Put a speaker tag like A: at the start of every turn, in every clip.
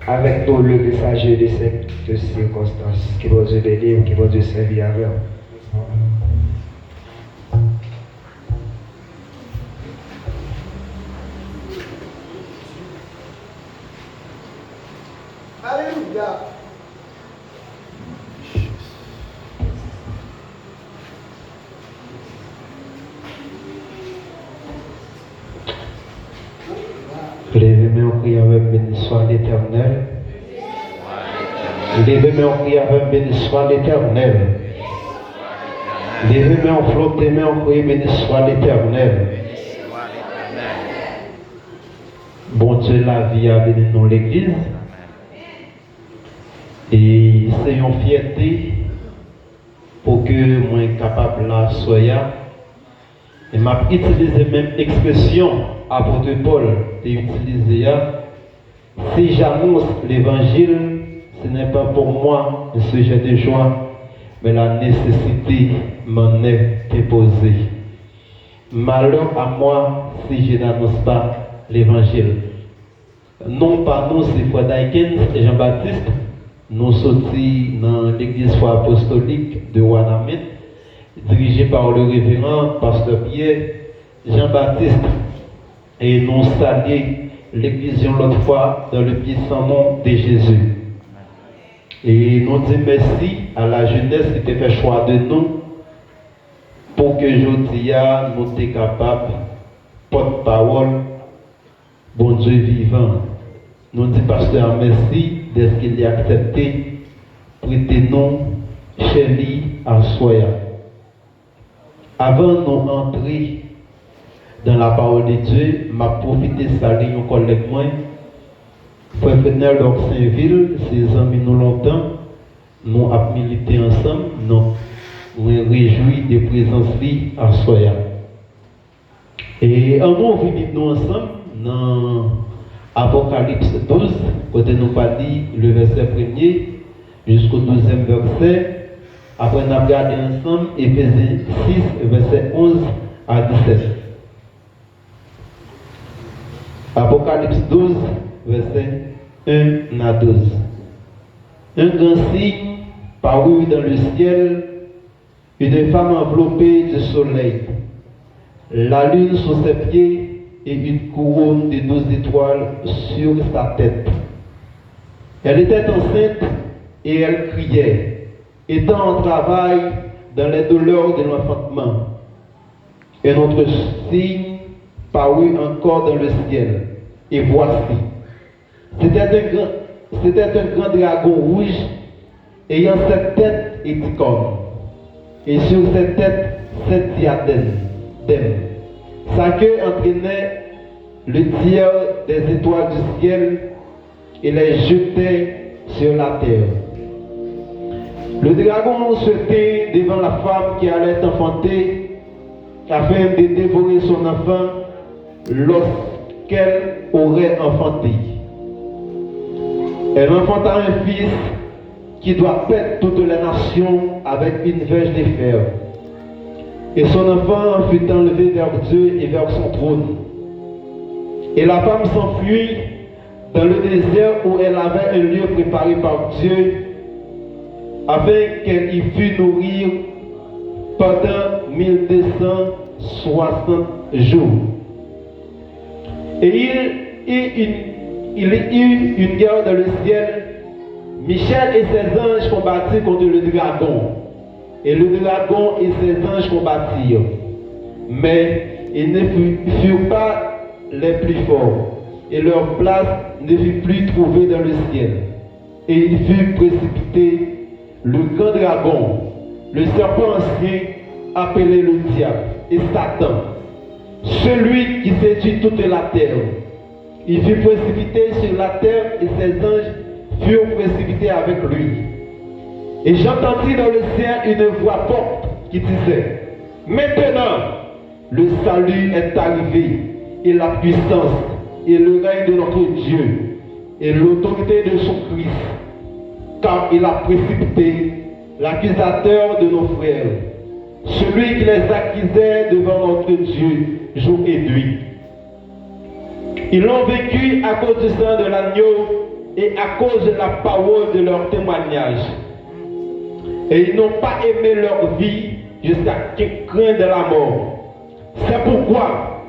A: avec tout le messager de cette circonstance. Que bon Dieu bénisse, que bon Dieu servir avec.
B: Alléluia.
A: Levez-moi en prière avec béni soit l'Éternel. Levez-moi en prière avec béni soit l'Éternel. Levez-moi en flottez-moi en prière béni soit l'Éternel. Bon Dieu, la vie a béni dans l'église. Et c'est une fierté pour que moi capable là soya. Et m'a utilisé même expression apôtre Paul a utilisé. Si j'annonce l'évangile, ce n'est pas pour moi un sujet de joie, mais la nécessité m'en est déposée. Malheur à moi si je n'annonce pas l'évangile. Non pas nous, c'est Frère Daikens et Jean-Baptiste. Nous sortis dans l'église apostolique de Wanamet, dirigée par le révérend pasteur Pierre Jean-Baptiste. Et nous saluons l'église l'autre fois dans le puissant nom de Jésus. Et nous disons merci à la jeunesse qui a fait choix de nous pour que aujourd'hui nous soyons capables, porte-parole, bon Dieu vivant. Nous disons pasteur merci d'être qu'il a accepté, prêtez-nous chez lui à Soya. Avant de nous entrer dans la parole de Dieu, m'a profité de saluer un collègue moi, Frère Fenner d'Oxinville, ses amis nous longtemps, nous avons milité ensemble, nous réjouis de présence à Soya. Et en nous venons nous ensemble dans Apocalypse 12, côté nous parlons le verset 1er jusqu'au 12e verset. Après nous avons regardé ensemble Éphésiens 6, verset 11 à 17. Apocalypse 12, verset 1 à 12. Un grand signe parut dans le ciel, une femme enveloppée du soleil, la lune sous ses pieds et une couronne de 12 étoiles sur sa tête. Elle était enceinte et elle criait, étant en travail dans les douleurs de l'enfantement. Et notre signe parut encore dans le ciel. Et voici, c'était un grand dragon rouge ayant 7 têtes et 10 cornes. Et sur cette tête, 7 diadèmes. Sa queue entraînait le tiers des étoiles du ciel et les jetait sur la terre. Le dragon se tint devant la femme qui allait enfanter afin de dévorer son enfant lorsqu'elle aurait enfanté. Elle enfanta un fils qui doit paître toutes les nations avec une verge de fer. Et son enfant fut enlevé vers Dieu et vers son trône. Et la femme s'enfuit dans le désert où elle avait un lieu préparé par Dieu afin qu'elle y fût nourrie pendant 1260 jours. Et il y eut une guerre dans le ciel. Michel et ses anges combattirent contre le dragon. Et le dragon et ses anges combattirent. Mais ils ne furent pas les plus forts. Et leur place ne fut plus trouvée dans le ciel. Et il fut précipité le grand dragon, le serpent ancien, appelé le diable et Satan, celui qui séduit toute la terre. Il fut précipité sur la terre et ses anges furent précipités avec lui. Et j'entendis dans le ciel une voix forte qui disait, maintenant le salut est arrivé et la puissance et le règne de notre Dieu et l'autorité de son Christ, car il a précipité l'accusateur de nos frères, celui qui les accusait devant notre Dieu jour et nuit. Ils l'ont vaincu à cause du sang de l'agneau et à cause de la parole de leur témoignage. Et ils n'ont pas aimé leur vie jusqu'à craindre de la mort. C'est pourquoi,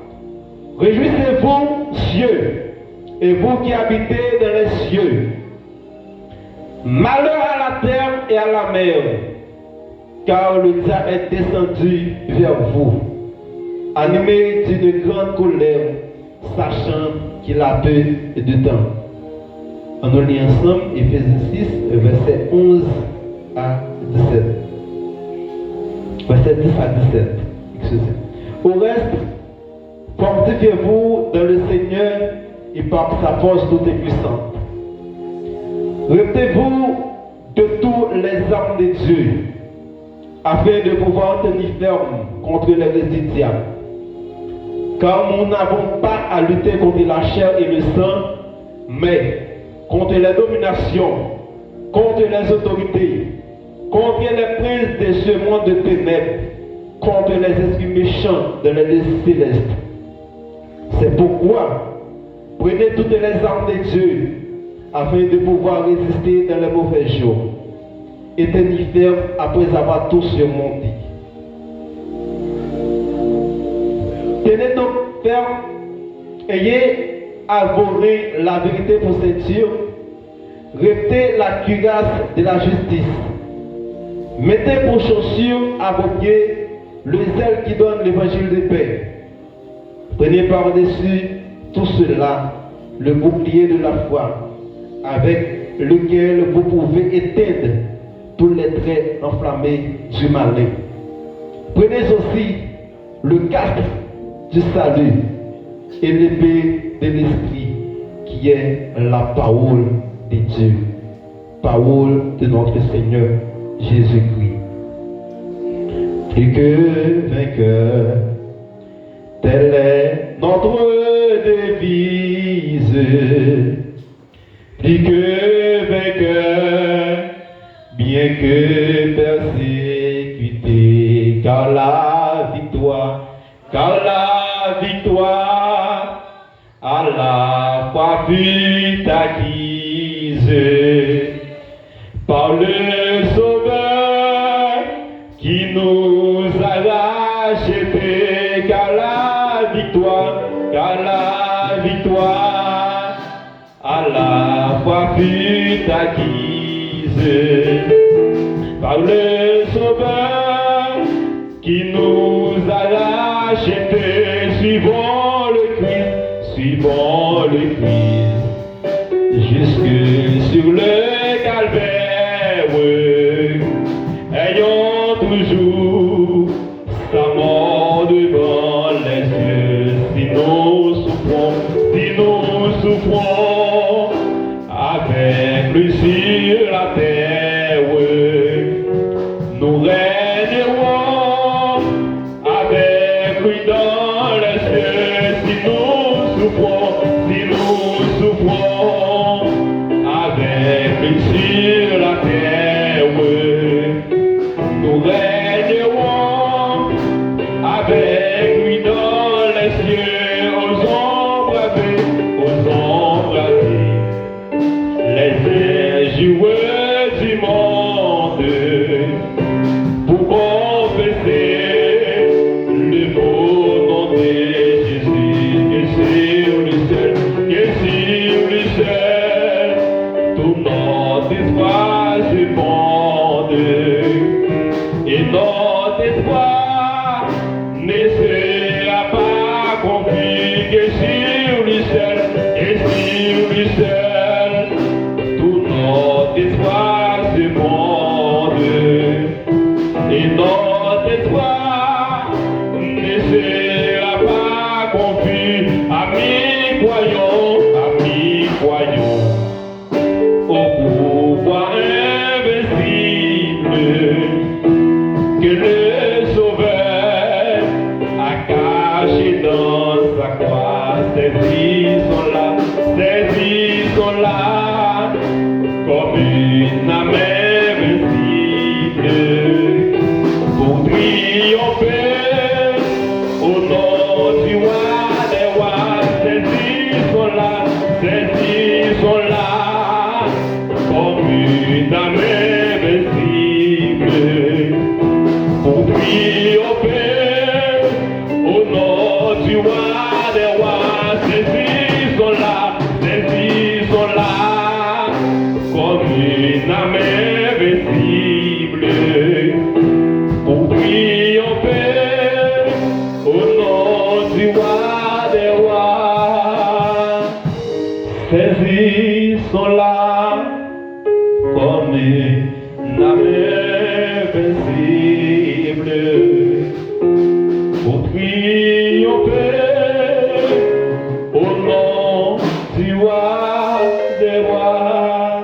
A: réjouissez-vous, cieux, et vous qui habitez dans les cieux. Malheur à la terre et à la mer, car le diable est descendu vers vous, animé d'une grande colère, sachant qu'il a peu de temps. On nous lit ensemble Éphésiens 6, versets 11 à 17. Verset 10 à 17. Excusez. Au reste, fortifiez-vous dans le Seigneur et par sa force toute puissante. Revêtez-vous de tous les armes de Dieu, afin de pouvoir tenir ferme contre les récits du diable. Car nous n'avons pas à lutter contre la chair et le sang, mais contre les dominations, contre les autorités, contre les princes de ce monde de ténèbres, contre les esprits méchants de la lieux céleste. C'est pourquoi prenez toutes les armes de Dieu afin de pouvoir résister dans les mauvais jours et tenir ferme après avoir tout surmonté. Tenez donc ferme, ayez arboré la vérité pour ceinture, revêtez la cuirasse de la justice, mettez pour chaussure à vos pieds le zèle qui donne l'évangile de paix. Prenez par-dessus tout cela le bouclier de la foi, avec lequel vous pouvez éteindre tous les traits enflammés du malin. Prenez aussi le casque du salut et l'épée de l'esprit qui est la parole de Dieu, parole de notre Seigneur Jésus-Christ. Plus que vainqueur, telle est notre devise. Plus que vainqueur, bien que persécuté, car la victoire à la fois fut acquise par le Sauveur qui nous a rachetés, car la victoire à la fois fut acquise par le Sauveur qui nous a rachetés. Suivons le Christ jusque sur le calvaire, ayons toujours sa mort devant les yeux. Si nous souffrons avec lui sur la terre, nous régnerons avec lui dans les cieux. Si nous souffrons avec lui sur la terre, nous régnerons avec lui dans les cieux. Osons braver les injures du monde pour confesser le beau nom de Jésus, que sur lui seul tout notre espoir se fonde, et notre espoir ne sera pas confus, que sur lui seul tout notre espoir se fonde, et notre espoir ne sera pas confus. Amis, croyons au pouvoir invincible que le Sauveur a caché dans sa croix. Ses vies sont là, comme une âme invincible pour triompher au nom du roi des rois. Ses vies sont là,
B: âme invincible, pour triompher au nom du roi des rois. Saisissons-la comme une âme invincible, pour triompher au nom du roi des rois.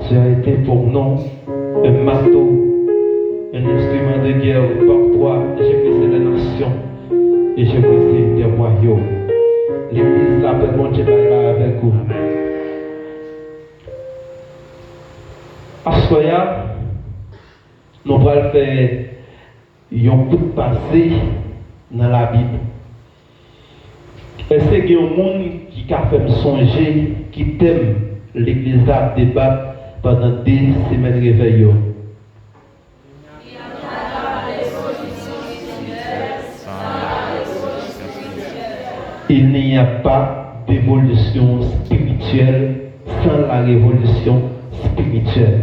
A: Tu as été pour nous un marteau, un instrument de guerre. Par toi, j'ai brisé les nations et j'ai brisé les royaumes. L'église là, peut monter là avec vous. Assoya, nous allons faire un coup de passé dans la Bible. Est-ce qu'il y a un monde qui a fait me songer, qui t'aime l'église à débattre pendant des semaines réveillées? Il n'y a pas d'évolution spirituelle sans la révolution spirituelle.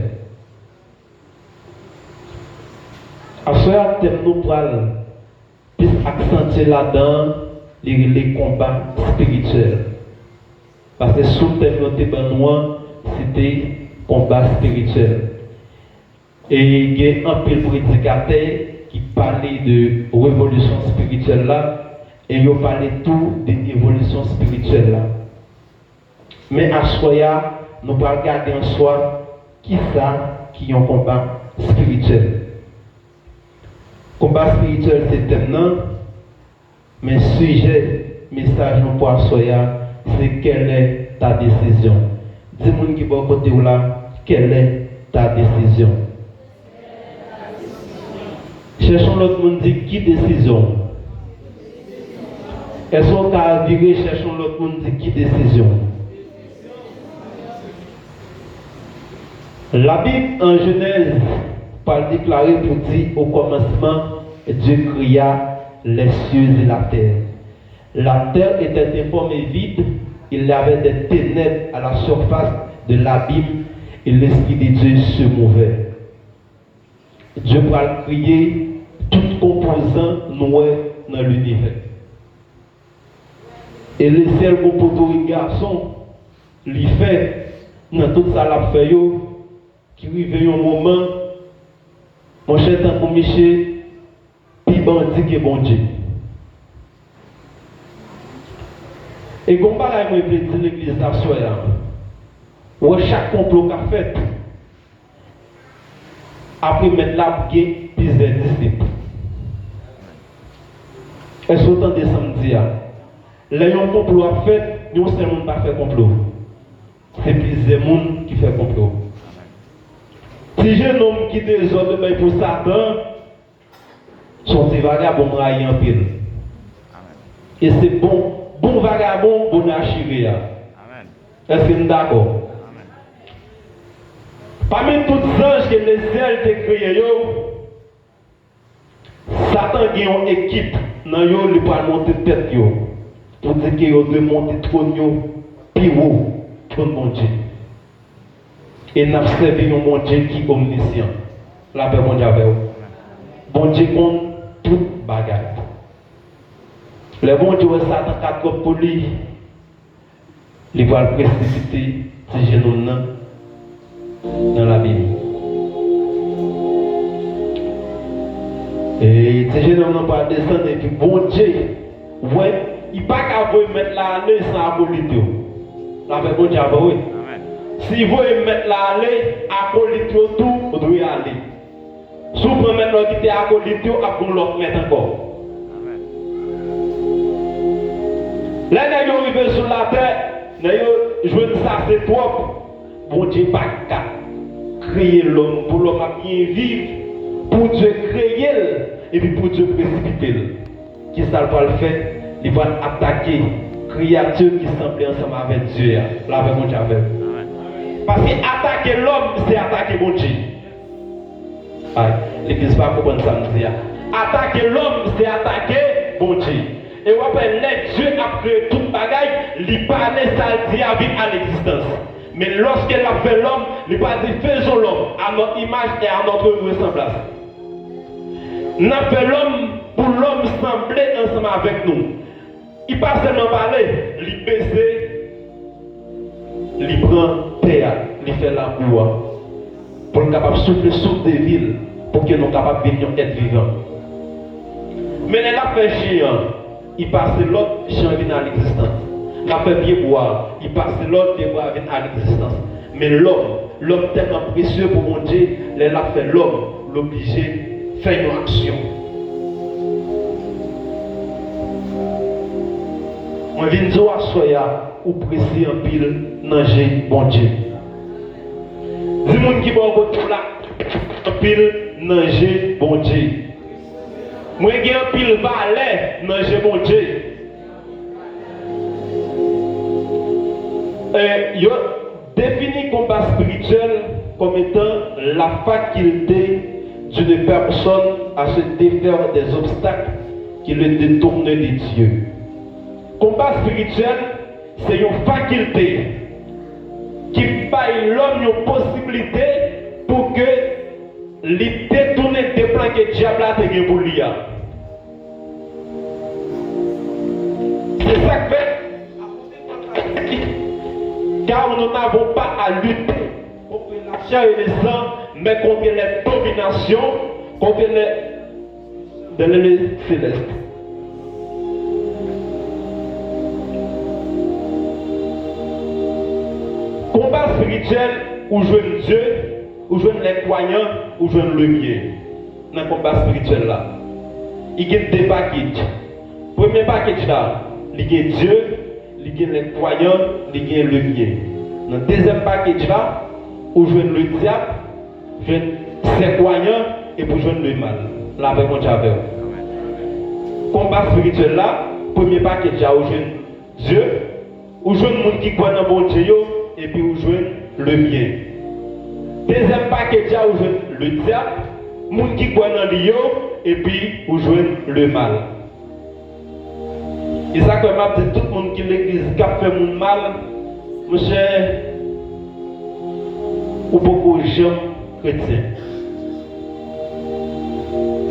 A: À ce thème, nous allons plus accentuer là-dedans les combats spirituels. Parce que sous le thème de Benoît, c'était combat spirituel. Et il y a un peu de prédicateur qui parlait de révolution spirituelle là, et il parlait tout de l'évolution spirituelle là. Mais à Soya, nous allons regarder en soi qui ça qui est un combat spirituel. Combat spirituel c'est un mais sujet, message pour à Soya, c'est quelle est ta décision. Dis-moi qui va côté ou là, quelle est ta décision. Cherchons l'autre monde dit qui décision. Est-ce qu'on a viré, cherchons l'autre monde dit qui décision. La Bible en Genèse parle déclaré pour dire au commencement Dieu créa les cieux et la terre. La terre était informe et vide, il y avait des ténèbres à la surface de l'abîme et l'Esprit de Dieu se mouvait. Dieu va créer tout composant noué dans l'univers. Et le ciel pour tout garçon, lui fait dans tout ça la fait qui arrive un moment, mon cher tant pour Michel, puis bandit que bon Dieu. Et comme par exemple, je dire l'église d'Assoya, où chaque complot qu'a fait, après mettre là, il y a plusieurs disciples. Est-ce que vous entendez samedi? Les complot a fait, nous ne sommes pas fait complot. C'est plusieurs monde qui fait complot. Si j'ai un homme qui désordre pour Satan, son petit vagabond raille en pile. Et c'est bon vagabond, bon archivé. Est-ce que nous sommes d'accord? Parmi tous les anges que les ciels ont créés, Satan a une équipe dans le pour monter tête pour dire qu'il doit monter trop plus haut pour le monde. Et nous avons servi un bon Dieu qui est omniscient. La paix, mon Dieu, avec vous. Bon Dieu compte toute bagarre. Le bon Dieu, Satan, quatre pour lui, il va le précipiter si je nous dans la Bible. Et si je n'en pas descendre, et puis bon Dieu, ouais, il n'y a pas qu'à vous mettre la allée sans apolitio. La paix, bon Dieu, avec vous. Si vous mettre la allée, apolitio tout, vous devez aller. Si vous mettre l'autre qui est apolitio, vous l'autre mettre encore. Là, nous arrivons sur la terre, nous jouons ça, c'est trop. Bon Dieu, pas qu'à créer l'homme pour l'homme à bien vivre, pour Dieu créer et puis pour Dieu précipiter. Qui ça va le faire? Il va attaquer créature qui semble ensemble avec Dieu. Là, avec mon Dieu. Parce que attaquer l'homme, c'est attaquer mon Dieu. L'église va comprendre ça. Attaquer l'homme, c'est attaquer mon Dieu. Et on appelle Dieu a créé toute bagaille, il parlait ça dit avec à l'existence. Mais lorsqu'elle a fait l'homme, il va dire faisons l'homme à notre image et à notre ressemblance. Nous avons fait l'homme pour l'homme sembler ensemble avec nous. Il ne pas seulement parler, il baiser, il prend terre, il fait la boue pour être capable de souffler sur des villes pour que nous soyons capables de venir être vivants. Mais elle a fait géant, il passe l'autre géant à l'existence. Il a fait pied bois, il passe l'autre pied bois à l'existence. Mais l'homme tellement précieux pour mon Dieu, elle a fait l'homme l'obligé de faire une action. Moi, je viens dire à Soya, ou pressé en pile, nager, bon Dieu. Dis-moi qui va au là, en pile, nager, bon Dieu. Moi, j'ai un pile balai, nager, bon Dieu. Yo définit le combat spirituel comme étant la faculté d'une personne à se défaire des obstacles qui le détournent de Dieu. Combat spirituel, c'est une faculté qui paye l'homme une possibilité pour que les détourne des plans que le diable a fait pour lui. C'est ça que fait. Car nous n'avons pas à lutter contre la chair et le sang, mais contre les dominations, contre les célestes. Combat spirituel, où je veux Dieu, où je veux les croyants, où je veux le mien. Dans le combat spirituel là, il y a deux packages. Premier package là, il y a Dieu, il y a les croyants, il y a le mien. Dans le deuxième package là, où je veux le diable, je veux ses croyants et pour je veux le mal. Là, avec mon Dieu. Combat spirituel là, premier package là, où je veux Dieu, où je veux le monde qui croit dans mon Dieu. Et puis où jouer le bien. Deuxième paquet où jouer le diable, monde qui croit dans l'io, et puis où jouer le mal. Et ça comme m'a dit tout le monde qui l'église qui a fait mon mal, mon cher, ou beaucoup de gens chrétiens.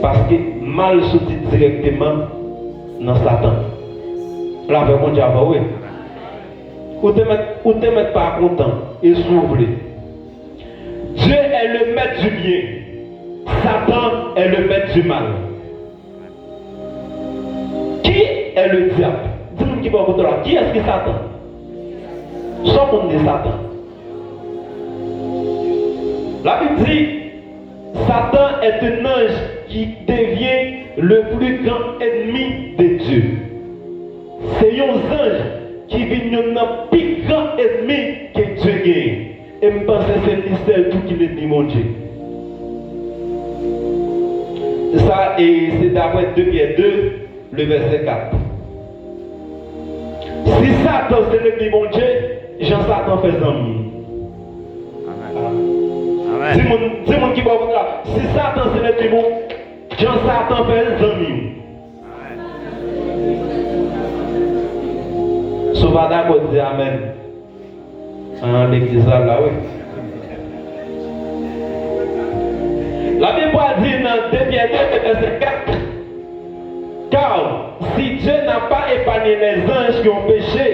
A: Parce que mal sorti directement dans Satan. Là, avec mon diable, oui. Ou te mettre pas content et s'ouvrir. Dieu est le maître du bien. Satan est le maître du mal. Qui est le diable? Dis-moi qui va vous dire. Qui est-ce que Satan? Son monde de Satan. La Bible dit Satan est un ange qui devient le plus grand ennemi de Dieu. C'est un ange qui vient un plus grand ennemi que Dieu gagne. Et je pense que c'est l'histoire tout qui le dit mon Dieu. Ça, et c'est d'après 2 Pierre 2, le verset 4. Si Satan c'est l'ennemi mon Dieu, Jean Satan fait un. Amen. Dis-moi qui va vous dire, si Satan c'est l'ennemi mon Jean Satan fait un ami. Sauvada pour dire Amen. En l'église là, oui. La Bible dit dans 2 Pierre 2, verset 4. Car si Dieu n'a pas épargné les anges qui ont péché,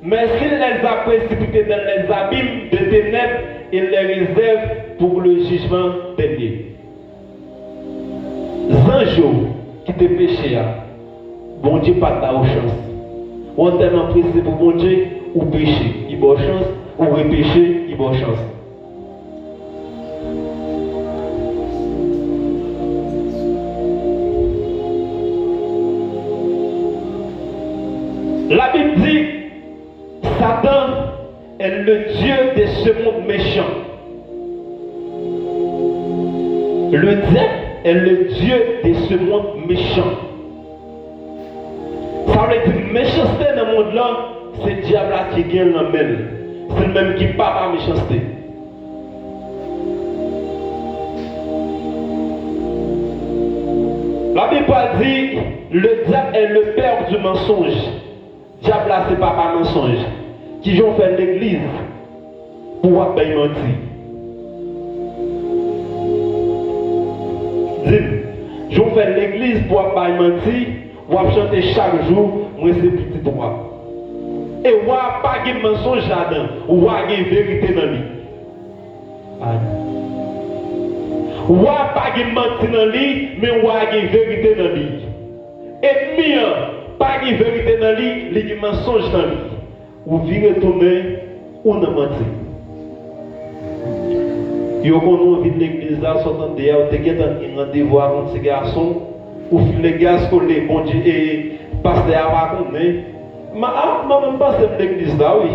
A: mais s'il les a précipités dans les abîmes de ténèbres, il les réserve pour le jugement dernier. Anges qui te péché, bon Dieu pas ta chance. On est tellement pressé pour mon Dieu, ou péché, il a chance, ou repéché, il a chance. La Bible dit, Satan est le Dieu de ce monde méchant. Le diable est le Dieu de ce monde méchant. Ça veut dire méchanceté dans le monde là, c'est le diable qui gagne la main. C'est le même qui part par méchanceté. La Bible dit, le diable est le père du mensonge. Diable là, c'est papa mensonge. Qui ont fait l'église. pour bien mentir. Je fais l'église pour pas mentir, ou chanter chaque jour, moi c'est petit toi. Et ou pas de mensonge là-dedans, ou de vérité dans lui. Ou pas de mentir dans lui, mais ou de vérité dans lui. Et mieux, pas de vérité dans lui, il y a mensonge dans lui. Ou virez tourner, ou ne mentir. Yo quand on vient de l'église là, sortant de là, on te guette un rendez-vous avec ces garçons, ou les gars scolaires, bon Dieu, et pasteur à raconter. Mais même pas de l'église là, oui.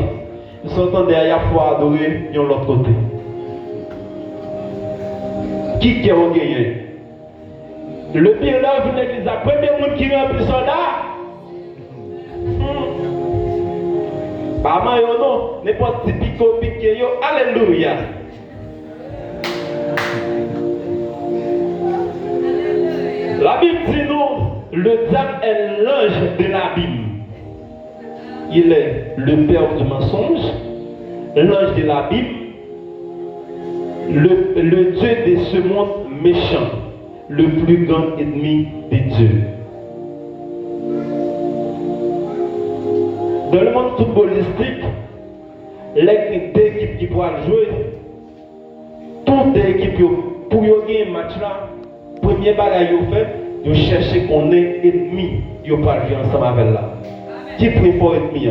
A: Ils sortant de là, il y a foi adorer, de l'autre côté. Qui a gagné? Le pire là, vient de l'église là, premier monde qui remplit soldat. Pas mal, non, n'importe qui pique, yo, alléluia. La Bible dit nous, le diable est l'ange de la Bible. Il est le père du mensonge, l'ange de la Bible, le Dieu de ce monde méchant, le plus grand ennemi de Dieu. Dans le monde footballistique, les équipes qui pourraient jouer, toutes les équipes pour gagner un match là, premier bagage qu'ils fait, ils cherchent qu'on est ennemi, ils ne pas jouer ensemble avec là. Qui préfère ennemi?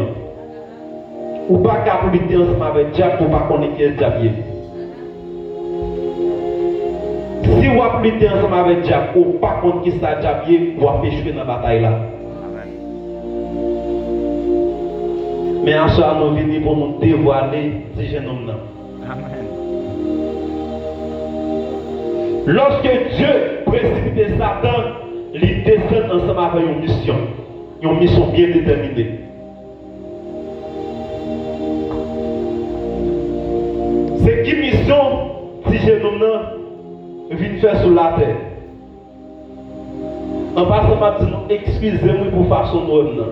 A: Ou pas qu'à lutter ensemble avec le diable pour ne pas connaître qui est le diable. Si vous avez lutter ensemble avec le diable ou pas contre qui est le diable, vous avez échoué dans la bataille là. Mais en soi, nous venons pour nous dévoiler ces jeunes hommes-là. Lorsque Dieu précipite Satan, il descend ensemble avec une mission bien déterminée. C'est qui mission si jeune homme vient faire sur la terre? En passant, je dis excusez-moi pour faire son homme.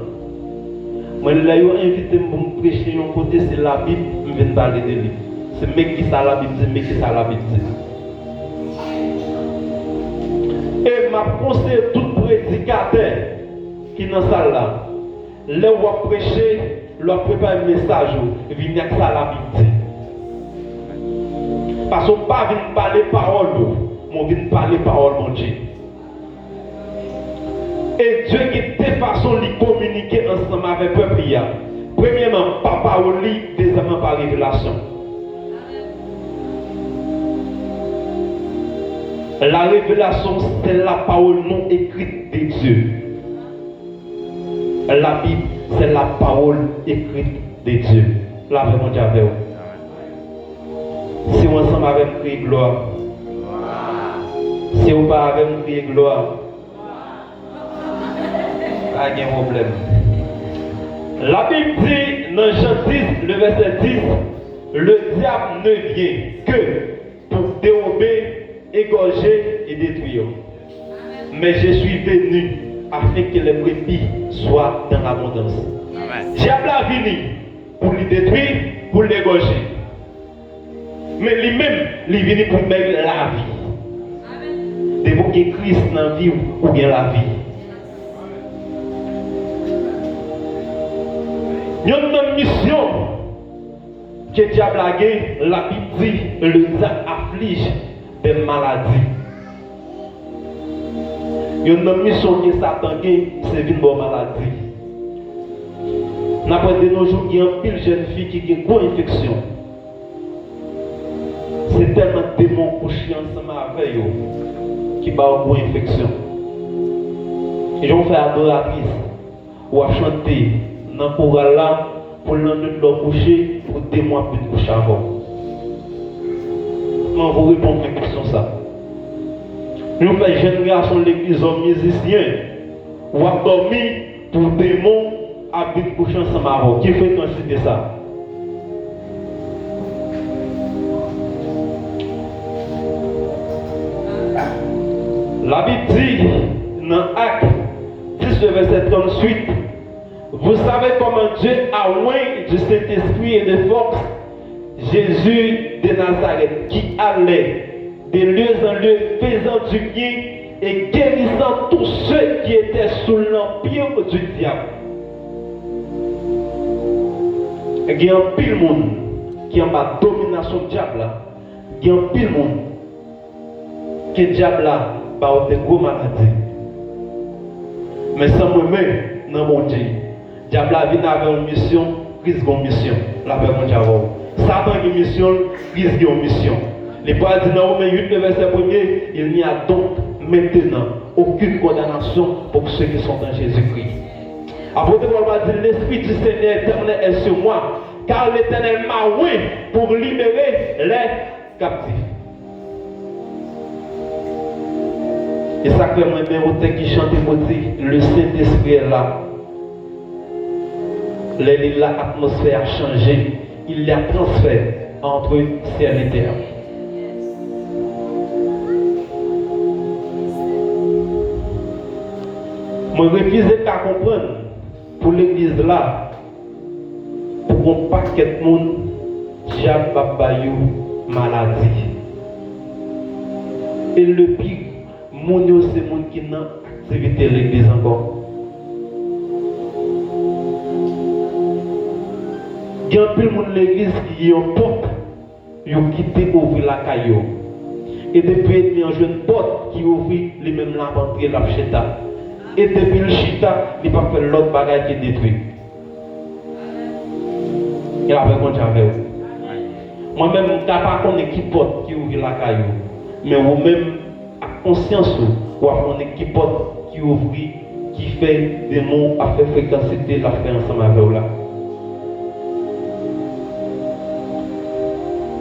A: Moi, je l'ai invité pour me prêcher un côté, c'est la Bible, je viens parler de lui. C'est mec qui ça la Bible, c'est mec qui ça la Bible. Et m'a conseillé tout prédicateur qui est dans la salle là. Là où on prêcher, leur prépare un message, venir avec ça la Bible. Parce qu'on ne pas venir parler parole, mais on vient parler parole, mon Dieu. Et Dieu qui a des façons de communiquer ensemble avec le peuple. Premièrement, par parole, deuxièmement, par révélation. La révélation, c'est la parole non écrite de Dieu. La Bible, c'est la parole écrite de Dieu. La vraiment Dieu avec vous. Si on ensemble avec nous, crier gloire. Si on pas avec nous, crier gloire. Pas de problème. La Bible dit dans Jean 10, le verset 10, le diable ne vient que pour dérober, égorger et détruire. Mais je suis venu afin que les brebis soient dans l'abondance. Le diable a venu pour les détruire, pour l'égorger. Mais lui-même, il est venu pour mettre la vie. De vous que Christ dans la vie ou bien la vie. Il y a une mission que le diable a gagnée. La Bible dit le diable afflige des maladies. Il y a une mission que Satan a gagnée, c'est une bonne maladie. N'après de nos jours, il y a une pile jeune fille qui a une grosse infection. C'est tellement de démons couchés ensemble avec eux qui ont une grosse infection. Et on fait adoratrice ou à chanter dans le chorale là pour l'enlever de leur coucher pour des mois plus de coucher avant. Comment vous répondre à une question ça? Nous faisons jeunes garçons de l'église, hommes musiciens, ou à dormir pour des démons à venir coucher ensemble avant. Qui fait considérer ça? La Bible dit dans Actes 10, verset 38, vous savez comment Dieu a oint du Saint-Esprit et de force Jésus de Nazareth qui allait de lieu en lieu, faisant du bien et guérissant tous ceux qui étaient sous l'empire du diable. Il y a un pile monde qui est en bas domination du diable. Il y a un pile monde qui est diable là, par des gros maladies. Mais sans moi-même, dans mon Dieu, diable vient avec une mission, Christ a une mission. La paix mon diable. Satan a une mission, Christ a une mission. Les paroles disent dans Romains 8, verset 1er, il n'y a donc maintenant aucune condamnation pour ceux qui sont en Jésus-Christ. Apôtre Paul va dire, l'Esprit du Seigneur éternel est sur moi, car l'Éternel m'a oint pour libérer les captifs. Et ça fait moi-même au texte qui chante et dit, le Saint-Esprit est là. L'atmosphère a changé, il y a transfert entre ciel et terre. Je refuse à comprendre pour l'église là, pour qu'on paquet de monde, diable babayou maladie. Et le pire, mon c'est le monde qui n'a activité l'église encore. Il y a un peu de monde de l'église qui ont porte, ils ont quitté ouvrir la caillou. Et depuis, il y a une porte qui ouvre les mêmes lampes entrées la chita. Et depuis le chita, il n'a pas fait l'autre bagage qui est détruit. Il a fait contre avec vous. Moi-même, je ne sais pas qui porte qui ouvre la caillou. Mais vous-même, à conscience, vous avez qui porte qui ouvre, qui fait des mots à faire fréquenter la faire ensemble avec vous là.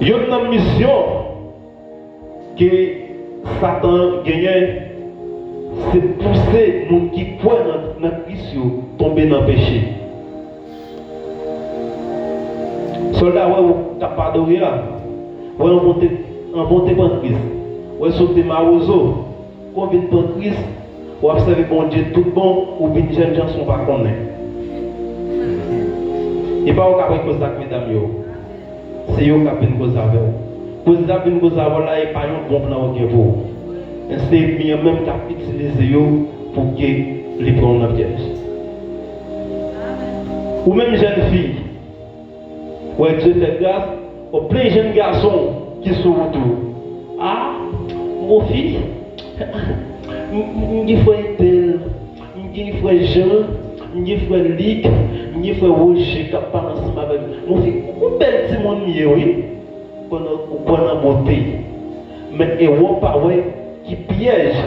A: Il y a une mission que Satan gagne. C'est pousser les gens qui croient dans Christ tomber dans le péché. Soldat, vous n'avez pas adoré là. Vous avez monté pour Christ. Vous avez sauté Marozo. Combien de Christ, vous avez observé bon Dieu tout bon, ou bien les jeunes gens ne sont pas connus. Et pas au cas de cause avec mesdames. C'est eux qui ont cause avec vous. Cause avec une cause avec là, et pas un bon plan pour vous. C'est bien même qu'à utiliser pour que les prendre la piège. Ou même jeune fille, ouais, Dieu fait grâce, aux plein de jeunes garçons qui sont autour. Ah, mon fils, je frère tel, je frère Jean, je frère Lick, je frère Roger qui parle ensemble avec mon fils. Un bel petit monde mieux, oui, qu'on a beauté. Mais et on pas ouais. Qui piège